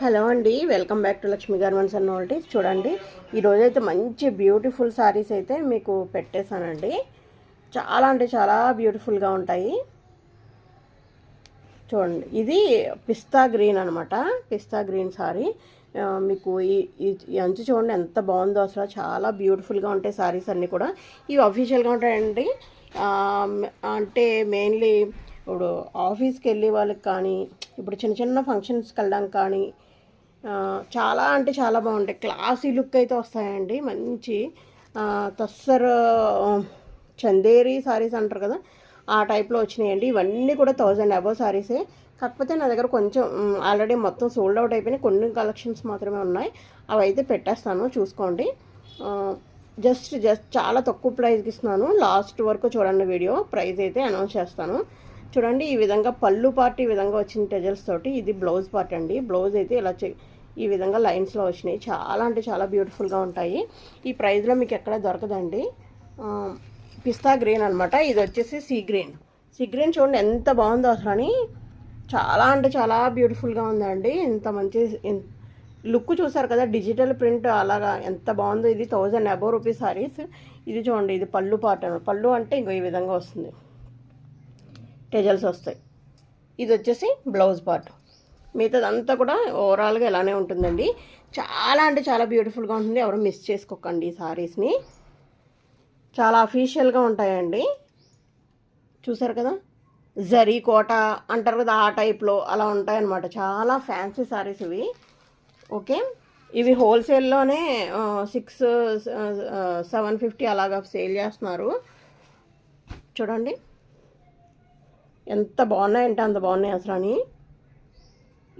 Hello అండి, welcome back to Lakshmi garments and novelties. చూడండి, ఈరోజైతే మంచి బ్యూటిఫుల్ శారీస్ అయితే మీకు పెట్టేశానండి. చాలా అంటే చాలా బ్యూటిఫుల్గా ఉంటాయి. చూడండి, ఇది పిస్తా గ్రీన్ అనమాట. పిస్తా గ్రీన్ శారీ మీకు ఈ అంచు చూడండి ఎంత బాగుందో. అసలు చాలా బ్యూటిఫుల్గా ఉంటాయి శారీస్ అన్నీ కూడా. ఇవి అఫీషియల్గా ఉంటాయండి. అంటే మెయిన్లీ ఇప్పుడు ఆఫీస్కి వెళ్ళే వాళ్ళకి కానీ, ఇప్పుడు చిన్న చిన్న ఫంక్షన్స్కి వెళ్ళడానికి కానీ చాలా అంటే చాలా బాగుంటాయి. క్లాసీ లుక్ అయితే వస్తాయండి. మంచి తస్సర్ చందేరి శారీస్ అంటారు కదా, ఆ టైప్లో వచ్చినాయండి. ఇవన్నీ కూడా 1000 అబవ్ శారీసే. కాకపోతే నా దగ్గర కొంచెం ఆల్రెడీ మొత్తం సోల్డ్ అవుట్ అయిపోయినాయి. కొన్ని కలెక్షన్స్ మాత్రమే ఉన్నాయి. అవి అయితే పెట్టేస్తాను, చూసుకోండి. జస్ట్ చాలా తక్కువ ప్రైస్కి ఇస్తున్నాను. లాస్ట్ వరకు చూడండి వీడియో. ప్రైస్ అయితే అనౌన్స్ చేస్తాను. చూడండి, ఈ విధంగా పళ్ళు పార్ట్ ఈ విధంగా వచ్చిన టెజల్స్ తోటి. ఇది బ్లౌజ్ పార్ట్ అండి. బ్లౌజ్ అయితే ఇలా ఈ విధంగా లైన్స్లో వచ్చినాయి. చాలా అంటే చాలా బ్యూటిఫుల్గా ఉంటాయి. ఈ ప్రైస్లో మీకు ఎక్కడ దొరకదండి. పిస్తా గ్రీన్ అనమాట. ఇది వచ్చేసి సీ గ్రీన్. సీ గ్రీన్ చూడండి ఎంత బాగుందో అసలు అని. చాలా అంటే చాలా బ్యూటిఫుల్గా ఉందండి. ఇంత మంచి లుక్ చూసారు కదా, డిజిటల్ ప్రింట్ అలాగా ఎంత బాగుందో. ఇది 1000 అబవ్ రూపీస్ సారీస్. ఇది చూడండి, ఇది పళ్ళు పార్ట్ అనమాట. పళ్ళు అంటే ఇంకో ఈ విధంగా వస్తుంది, టెజల్స్ వస్తాయి. ఇది వచ్చేసి బ్లౌజ్ పార్ట్. మిగతాదంతా కూడా ఓవరాల్గా ఇలానే ఉంటుందండి. చాలా అంటే చాలా బ్యూటిఫుల్గా ఉంటుంది. ఎవరు మిస్ చేసుకోకండి ఈ సారీస్ని. చాలా అఫీషియల్గా ఉంటాయండి. చూసారు కదా, జరీ కోట అంటారు కదా, ఆ టైప్లో అలా ఉంటాయన్నమాట. చాలా ఫ్యాన్సీ సారీస్ ఇవి. ఓకే, ఇవి హోల్సేల్లోనే 750 అలాగా సేల్ చేస్తున్నారు. చూడండి ఎంత బాగున్నాయంటే అంత బాగున్నాయి అసలు అని.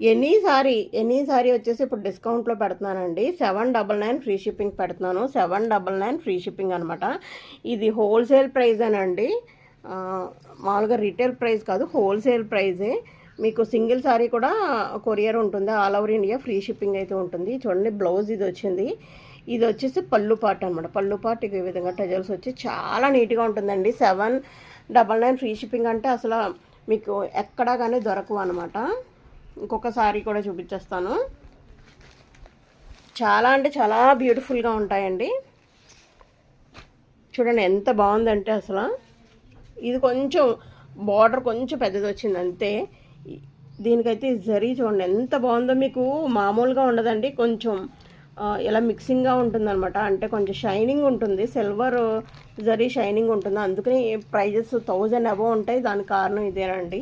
ఎనీ సారీ వచ్చేసి ఇప్పుడు డిస్కౌంట్లో పెడుతున్నానండి. 799 ఫ్రీ షిప్పింగ్ పెడుతున్నాను. 799 ఫ్రీ షిప్పింగ్ అనమాట. ఇది హోల్సేల్ ప్రైజేనండి. మామూలుగా రీటైల్ ప్రైస్ కాదు, హోల్సేల్ ప్రైజే. మీకు సింగిల్ సారీ కూడా కొరియర్ ఉంటుంది. All over India free shipping అయితే ఉంటుంది. చూడండి, బ్లౌజ్ ఇది వచ్చింది. ఇది వచ్చేసి పళ్ళు పార్ట్ అనమాట. పళ్ళు పార్ట్ ఈ విధంగా టజల్స్ వచ్చి చాలా నీట్గా ఉంటుందండి. 799 ఫ్రీ షిప్పింగ్ అంటే అసలు మీకు ఎక్కడా కానీ దొరకవు అనమాట. ఇంకొక సారీ కూడా చూపించేస్తాను. చాలా అంటే చాలా బ్యూటిఫుల్గా ఉంటాయండి. చూడండి ఎంత బాగుందంటే అసలు. ఇది కొంచెం బార్డర్ కొంచెం పెద్దది వచ్చింది అంతే. దీనికైతే జరీ చూడండి ఎంత బాగుందో. మీకు మామూలుగా ఉండదండి, కొంచెం ఇలా మిక్సింగ్గా ఉంటుందన్నమాట. అంటే కొంచెం షైనింగ్ ఉంటుంది, సిల్వర్ జరీ షైనింగ్ ఉంటుంది. అందుకని ప్రైజెస్ 1000 అబవ్ ఉంటాయి. దానికి కారణం ఇదేనండి.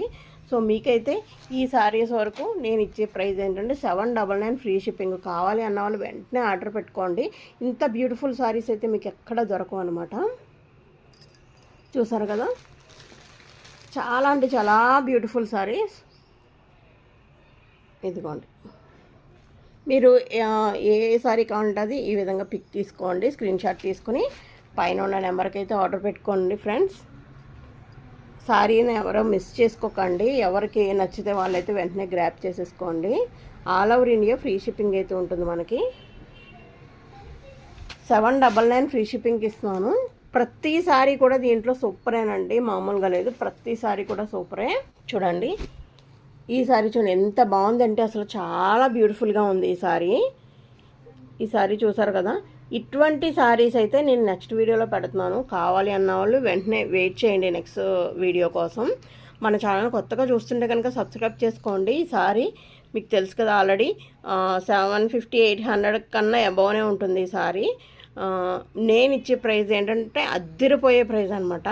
సో మీకైతే ఈ శారీస్ వరకు నేను ఇచ్చే ప్రైస్ ఏంటంటే 799 ఫ్రీ షిప్పింగ్. కావాలి అన్న వాళ్ళు వెంటనే ఆర్డర్ పెట్టుకోండి. ఇంత బ్యూటిఫుల్ శారీస్ అయితే మీకు ఎక్కడ దొరకవు అనమాట. చూసారు కదా, చాలా అంటే చాలా బ్యూటిఫుల్ శారీస్. ఇదిగోండి, మీరు ఏ శారీ కావాలంటే అది ఈ విధంగా పిక్ తీసుకోండి, స్క్రీన్ షాట్ తీసుకుని పైన ఉన్న నెంబర్కి అయితే ఆర్డర్ పెట్టుకోండి ఫ్రెండ్స్. శారీని ఎవరో మిస్ చేసుకోకండి. ఎవరికి నచ్చితే వాళ్ళైతే వెంటనే గ్రాప్ చేసేసుకోండి. All over India free shipping అయితే ఉంటుంది మనకి. 799 ఫ్రీ షిప్పింగ్కి ఇస్తున్నాను. ప్రతి సారీ కూడా దీంట్లో సూపరేనండి, మామూలుగా లేదు. ప్రతి సారీ కూడా సూపరే. చూడండి, ఈ సారీ చూడండి ఎంత బాగుందంటే అసలు చాలా బ్యూటిఫుల్గా ఉంది ఈ సారీ. ఈ సారీ చూసారు కదా. ఇటువంటి సారీస్ అయితే నేను నెక్స్ట్ వీడియోలో పెడుతున్నాను. కావాలి అన్న వాళ్ళు వెంటనే వెయిట్ చేయండి నెక్స్ట్ వీడియో కోసం. మన ఛానల్ కొత్తగా చూస్తుంటే కనుక సబ్స్క్రైబ్ చేసుకోండి. ఈ సారీ మీకు తెలుసు కదా ఆల్రెడీ 750-800 కన్నా అబౌవ్నే ఉంటుంది ఈ సారీ. నేను ఇచ్చే ప్రైస్ ఏంటంటే అద్దరిపోయే ప్రైస్ అనమాట.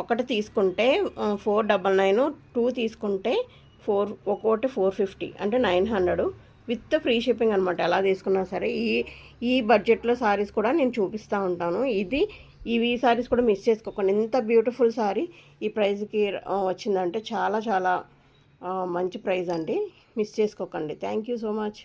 ఒకటి తీసుకుంటే 499, 2 తీసుకుంటే ఒక్కోటి 450 అంటే 900 విత్ ఫ్రీ షిప్పింగ్ అనమాట. ఎలా తీసుకున్నా సరే ఈ బడ్జెట్లో సారీస్ కూడా నేను చూపిస్తూ ఉంటాను. ఇవి సారీస్ కూడా మిస్ చేసుకోకండి. ఎంత బ్యూటిఫుల్ సారీ ఈ ప్రైస్కి వచ్చిందంటే చాలా చాలా మంచి ప్రైస్ అండి. మిస్ చేసుకోకండి. Thank you so much.